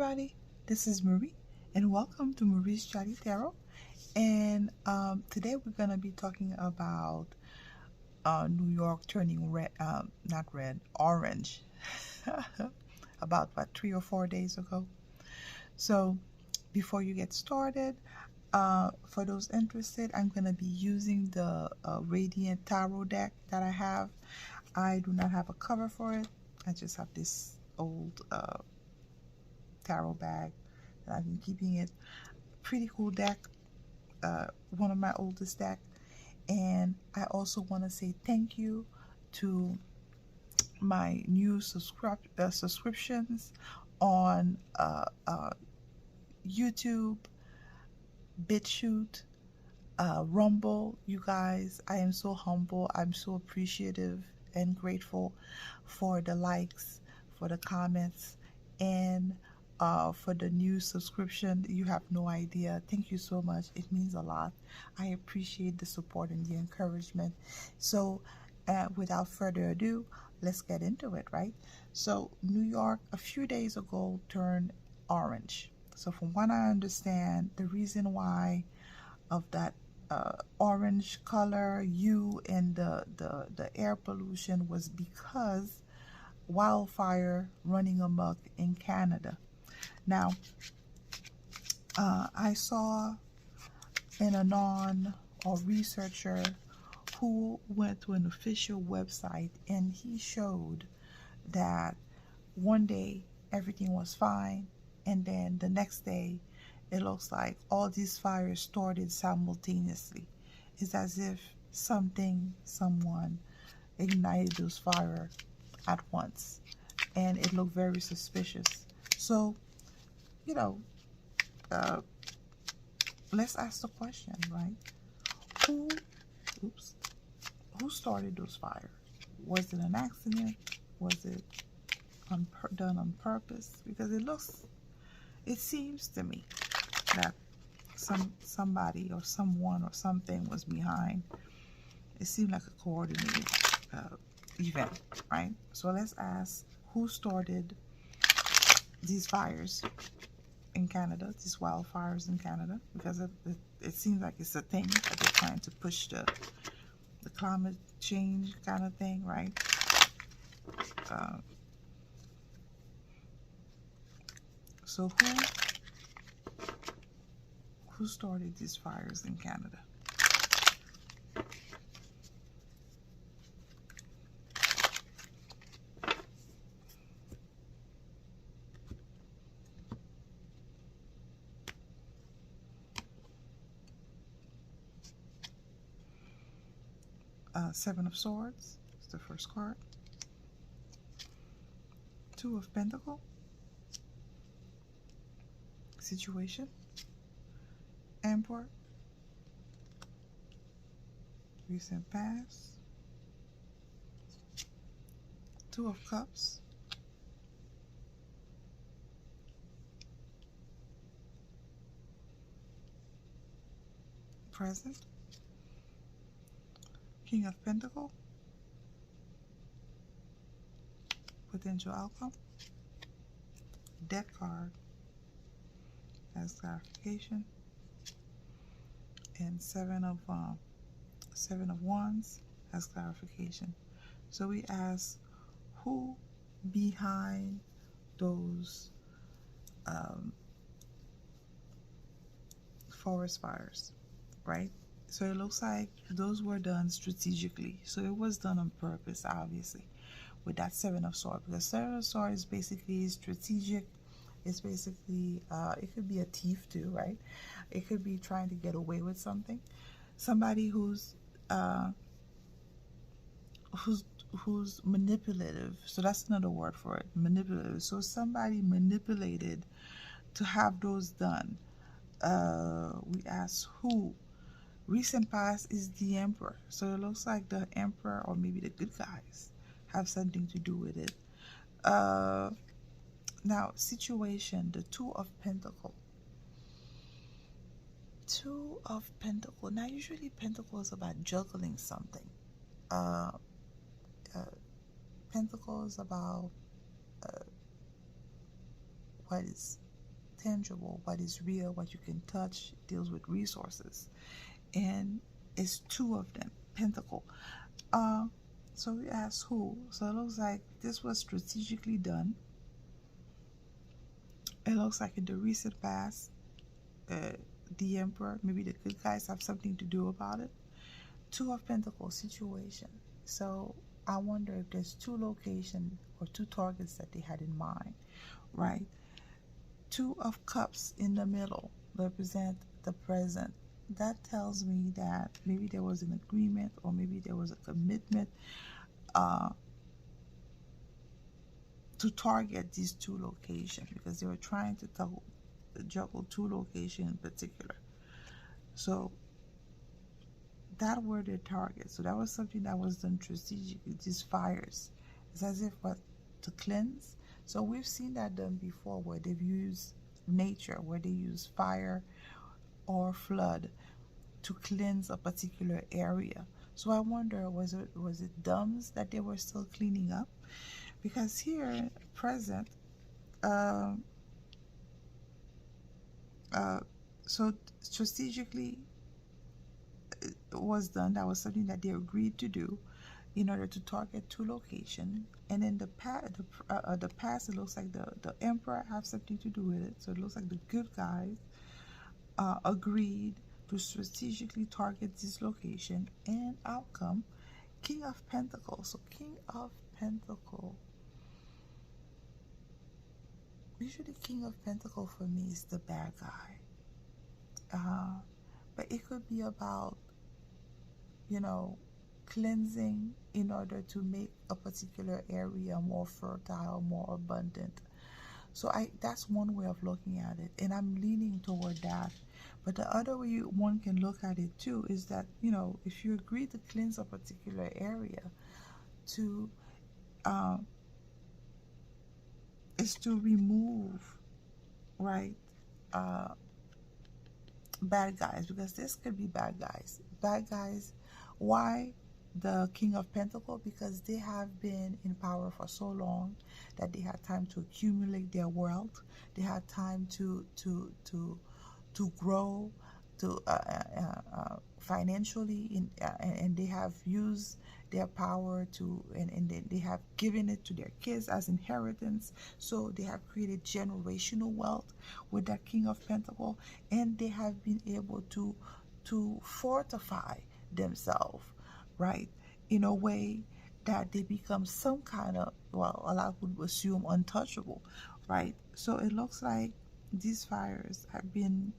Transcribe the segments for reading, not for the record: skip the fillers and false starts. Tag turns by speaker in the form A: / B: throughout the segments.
A: everybody, this is Marie and welcome to Marie's Chatty Tarot. And today we're going to be talking about New York turning red, not red, orange about 3 or 4 days ago. So before you get started, for those interested, I'm going to be using the Radiant Tarot deck that I have. I do not have a cover for it. I just have this old tarot bag that I've been keeping it. Pretty cool deck, one of my oldest deck. And I also want to say thank you to my new subscriptions on YouTube, BitChute, Rumble. You guys, I am so humble. I'm so appreciative and grateful for the likes, for the comments, and for the new subscription. You have no idea. Thank you so much. It means a lot. I appreciate the support and the encouragement. So without further ado, let's get into it, right? So New York a few days ago turned orange. So from what I understand, the reason why of that orange color hue and the air pollution was because wildfire running amok in Canada. Now, I saw an anon or researcher who went to an official website and he showed that one day everything was fine, and then the next day it looks like all these fires started simultaneously. It's as if someone ignited those fires at once, and it looked very suspicious. So, you know, let's ask the question, right? Who started those fires? Was it an accident? Was it done on purpose? Because it seems to me that somebody or someone or something was behind. It seemed like a coordinated event, right? So let's ask, who started these fires in Canada, these wildfires in Canada? Because it seems like it's a thing that they're trying to push the climate change kind of thing, right? So who started these fires in Canada? Seven of Swords is the first card. Two of Pentacles. Situation. Emperor. Recent past. Two of Cups. Present. King of Pentacles. Potential outcome. Death card as clarification. And Seven of Wands as clarification. So we ask, who behind those forest fires, right? So it looks like those were done strategically. So it was done on purpose, obviously, with that Seven of Swords. Because Seven of Swords is basically strategic. It's basically, it could be a thief too, right? It could be trying to get away with something. Somebody who's manipulative. So that's another word for it, manipulative. So somebody manipulated to have those done. We ask who. Recent past is the Emperor. So it looks like the Emperor, or maybe the good guys, have something to do with it. Now, situation, the Two of Pentacles. Two of Pentacles. Now, usually Pentacle is about juggling something. Pentacle is about what is tangible, what is real, what you can touch, deals with resources. And it's two of them, pentacle. So we ask who. So it looks like this was strategically done. It looks like in the recent past, the emperor, maybe the good guys have something to do about it. Two of Pentacles situation. So I wonder if there's two locations or two targets that they had in mind, right? Two of Cups in the middle represent the present. That tells me that maybe there was an agreement or maybe there was a commitment to target these two locations because they were trying to juggle two locations in particular. So that were their target. So that was something that was done strategically. These fires, it's as if what to cleanse. So we've seen that done before, where they've used nature, where they use fire or flood to cleanse a particular area. So I wonder, was it dams that they were still cleaning up? Because here, present, so strategically it was done. That was something that they agreed to do in order to target two locations. And in the past, it looks like the emperor have something to do with it. So it looks like the good guys agreed to strategically target this location. And outcome, King of Pentacles. So King of Pentacles. Usually King of Pentacles for me is the bad guy. But it could be about, you know, cleansing in order to make a particular area more fertile, more abundant. So that's one way of looking at it, and I'm leaning toward that. But the other way one can look at it too is that, you know, if you agree to cleanse a particular area, is to remove, right, bad guys, because this could be bad guys. Bad guys, why the King of Pentacles? Because they have been in power for so long that they had time to accumulate their wealth. They had time to grow, to financially, and they have used their power to, and they have given it to their kids as inheritance. So they have created generational wealth with that King of Pentacles, and they have been able to fortify themselves, right, in a way that they become some kind of, well, a lot would assume untouchable, right? So it looks like these fires have been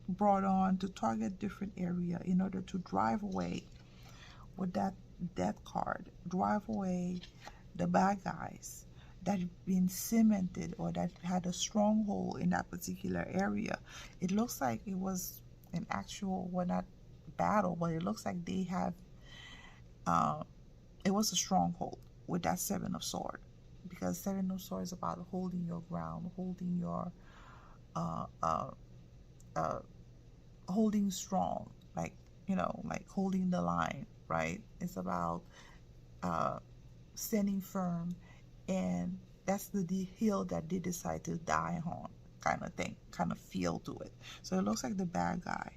A: brought on to target different area in order to drive away, with that death card, drive away the bad guys that have been cemented or that had a stronghold in that particular area. It looks like it was an actual, well, not battle, but it looks like they have it was a stronghold with that Seven of Swords, because Seven of Swords is about holding your ground, holding your holding strong, like, you know, like holding the line, right? It's about standing firm, and that's the hill that they decide to die on, kind of thing, kind of feel to it. So it looks like the bad guy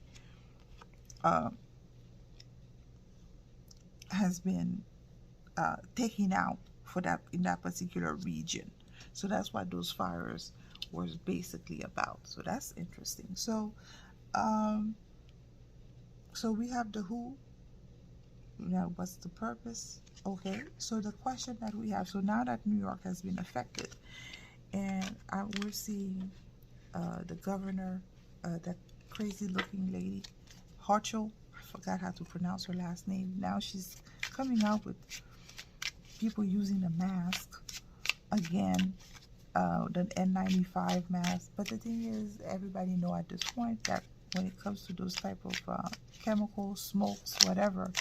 A: has been taken out for that, in that particular region. So that's what those fires was basically about. So that's interesting. So so we have the who. Now, what's the purpose? Okay, so the question that we have, so now that New York has been affected, and we're seeing the governor, that crazy looking lady, Hochul, I forgot how to pronounce her last name. Now she's coming out with people using the mask again, the N95 mask. But the thing is, everybody know at this point that when it comes to those type of chemicals, smokes, whatever,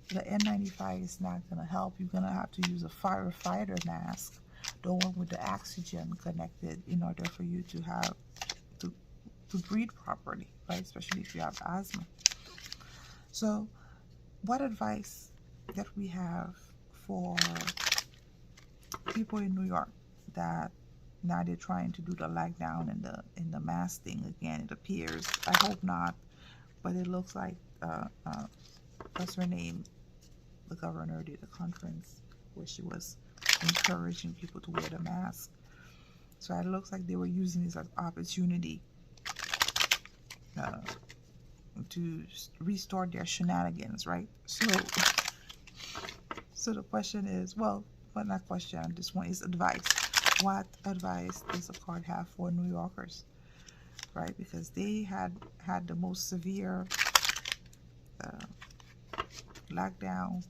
A: the N95 is not going to help. You're going to have to use a firefighter mask, the one with the oxygen connected, in order for you to have to breathe properly, right? Especially if you have asthma. So what advice that we have for people in New York that Now they're trying to do the lockdown and the mask thing again, it appears. I hope not, but it looks like what's her name, the governor did a conference where she was encouraging people to wear the mask. So it looks like they were using this as opportunity to restore their shenanigans, right? So the question is, well, not question, this one is advice. What advice does the card have for New Yorkers, right? Because they had the most severe lockdown.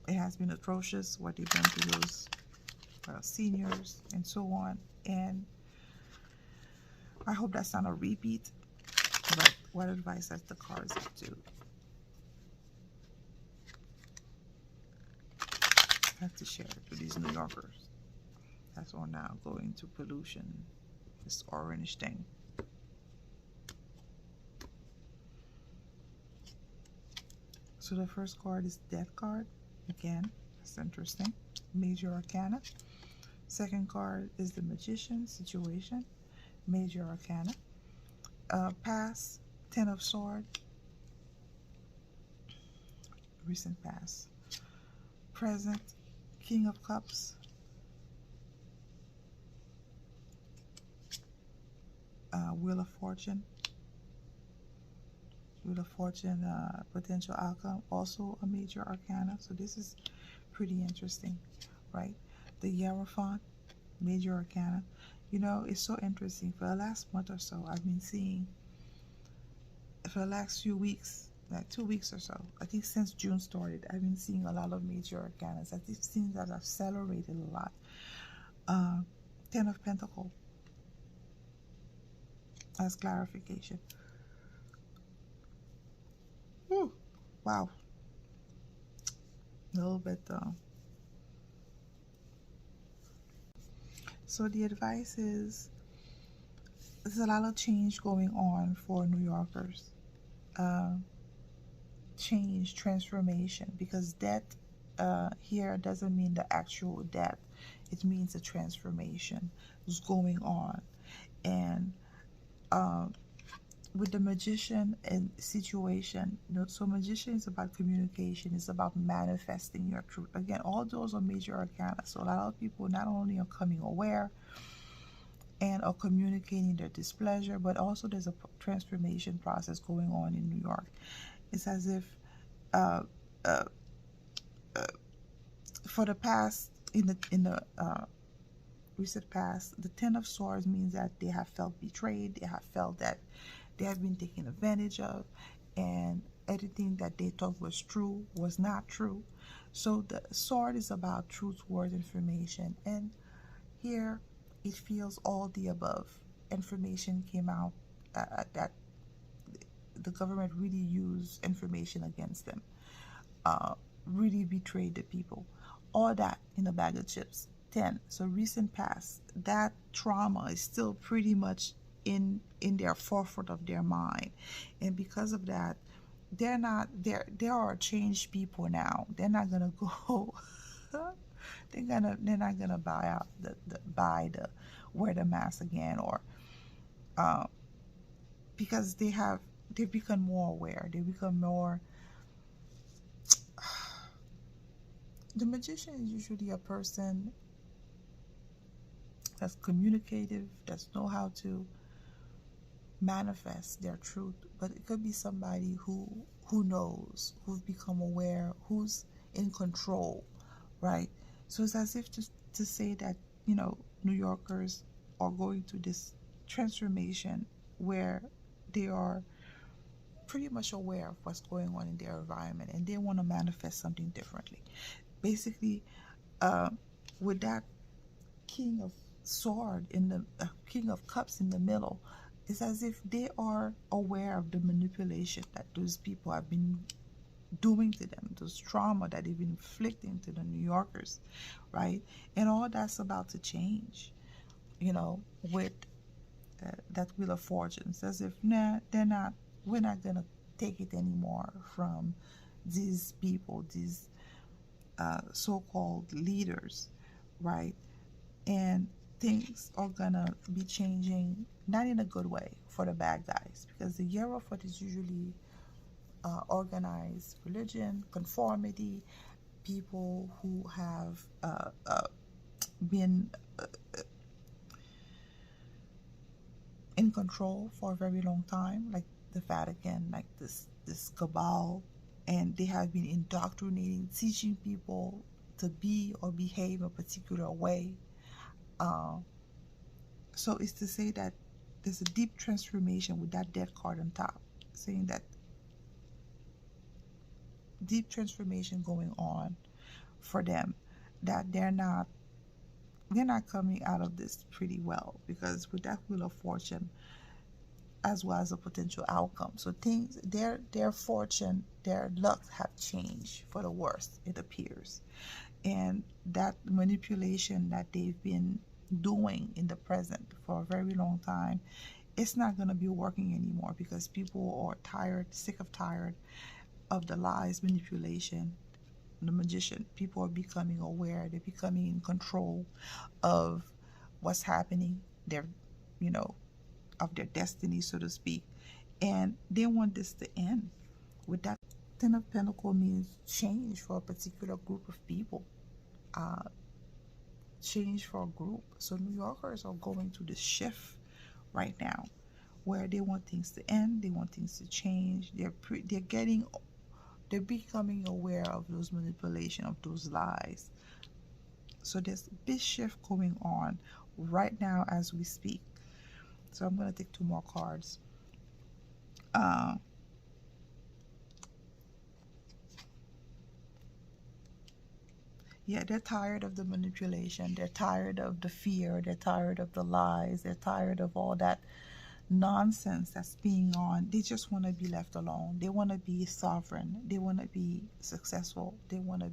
A: It has been atrocious what they've done to those seniors and so on. And I hope that's not a repeat. But what advice does the cards have to share to these New Yorkers that's all now going to pollution, this orange thing? So the first card is Death card. Again, that's interesting. Major Arcana. Second card is the Magician, situation. Major Arcana. Past, Ten of Swords. Recent past. Present, King of Cups. Wheel of Fortune. Wheel of Fortune, potential outcome, also a major arcana. So this is pretty interesting, right? The Hierophant, major arcana. You know, it's so interesting. For the last month or so, I've been seeing, for the last few weeks, like 2 weeks or so, I think since June started, I've been seeing a lot of major arcanas. I think things that have accelerated a lot. Ten of Pentacles as clarification. Whew. Wow. A little bit so the advice is, there's a lot of change going on for New Yorkers. Change, transformation, because death here doesn't mean the actual death. It means a transformation is going on. And with the Magician and situation, you know, so Magician is about communication, it's about manifesting your truth. Again, all those are major arcana. So a lot of people not only are coming aware and are communicating their displeasure, but also there's a transformation process going on in New York. It's as if for the past, in the recent past, the Ten of Swords means that they have felt betrayed, they have felt that they have been taken advantage of, and everything that they thought was true was not true. So the sword is about truth, words, information, and here it feels all the above. Information came out that the government really used information against them, really betrayed the people. All that in a bag of chips. 10. So recent past, that trauma is still pretty much in their forefront of their mind, and because of that, they're not there. They are changed people now. They're not gonna go. they're not gonna buy out the wear the mask again, or because they've become more aware. They become more. The Magician is usually a person that's communicative, that's know how to manifest their truth, but it could be somebody who knows, who's become aware, who's in control, right? So it's as if to say that, you know, New Yorkers are going through this transformation where they are pretty much aware of what's going on in their environment, and they want to manifest something differently. Basically, with that King of Sword in the King of Cups in the middle, it's as if they are aware of the manipulation that those people have been doing to them, those trauma that they've been inflicting to the New Yorkers, right? And all that's about to change, you know, with that Wheel of Fortune. It's as if, nah, we're not gonna take it anymore from these people, these so-called leaders, right? And things are gonna be changing, not in a good way for the bad guys, because the year of what is usually organized religion, conformity, people who have been in control for a very long time, like the Vatican, like this cabal, and they have been indoctrinating, teaching people to be or behave a particular way. Uh, so it's to say that there's a deep transformation with that death card on top, saying that deep transformation going on for them, that they're not coming out of this pretty well, because with that wheel of fortune as well as a potential outcome, so things, their fortune, their luck have changed for the worst, it appears. And that manipulation that they've been doing in the present for a very long time, it's not going to be working anymore, because people are tired of the lies, manipulation, the magician. People are becoming aware, they're becoming in control of what's happening, their, you know, of their destiny, so to speak. And they want this to end. With that, Ten of Pentacles means change for a particular group of people. Change for a group. So New Yorkers are going through this shift right now, where they want things to end, they want things to change. They're becoming aware of those manipulation, of those lies. So there's a big shift going on right now as we speak. So I'm going to take two more cards. Yeah, they're tired of the manipulation. They're tired of the fear. They're tired of the lies. They're tired of all that nonsense that's being on. They just want to be left alone. They want to be sovereign. They want to be successful. They want to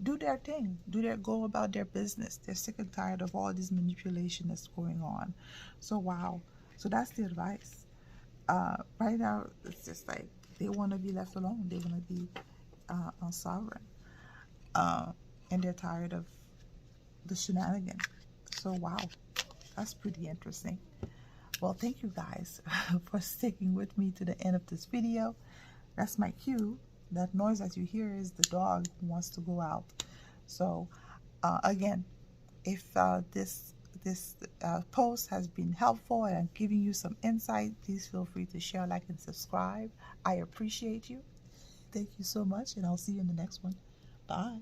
A: do their thing, go about their business. They're sick and tired of all this manipulation that's going on. So wow. So that's the advice. Right now, it's just like they want to be left alone. They want to be sovereign. And they're tired of the shenanigans. So wow, that's pretty interesting. Well, thank you guys for sticking with me to the end of this video. That's my cue. That noise that you hear is the dog who wants to go out. So again, if this post has been helpful and I'm giving you some insight, please feel free to share, like, and subscribe. I appreciate you. Thank you so much, and I'll see you in the next one. Bye.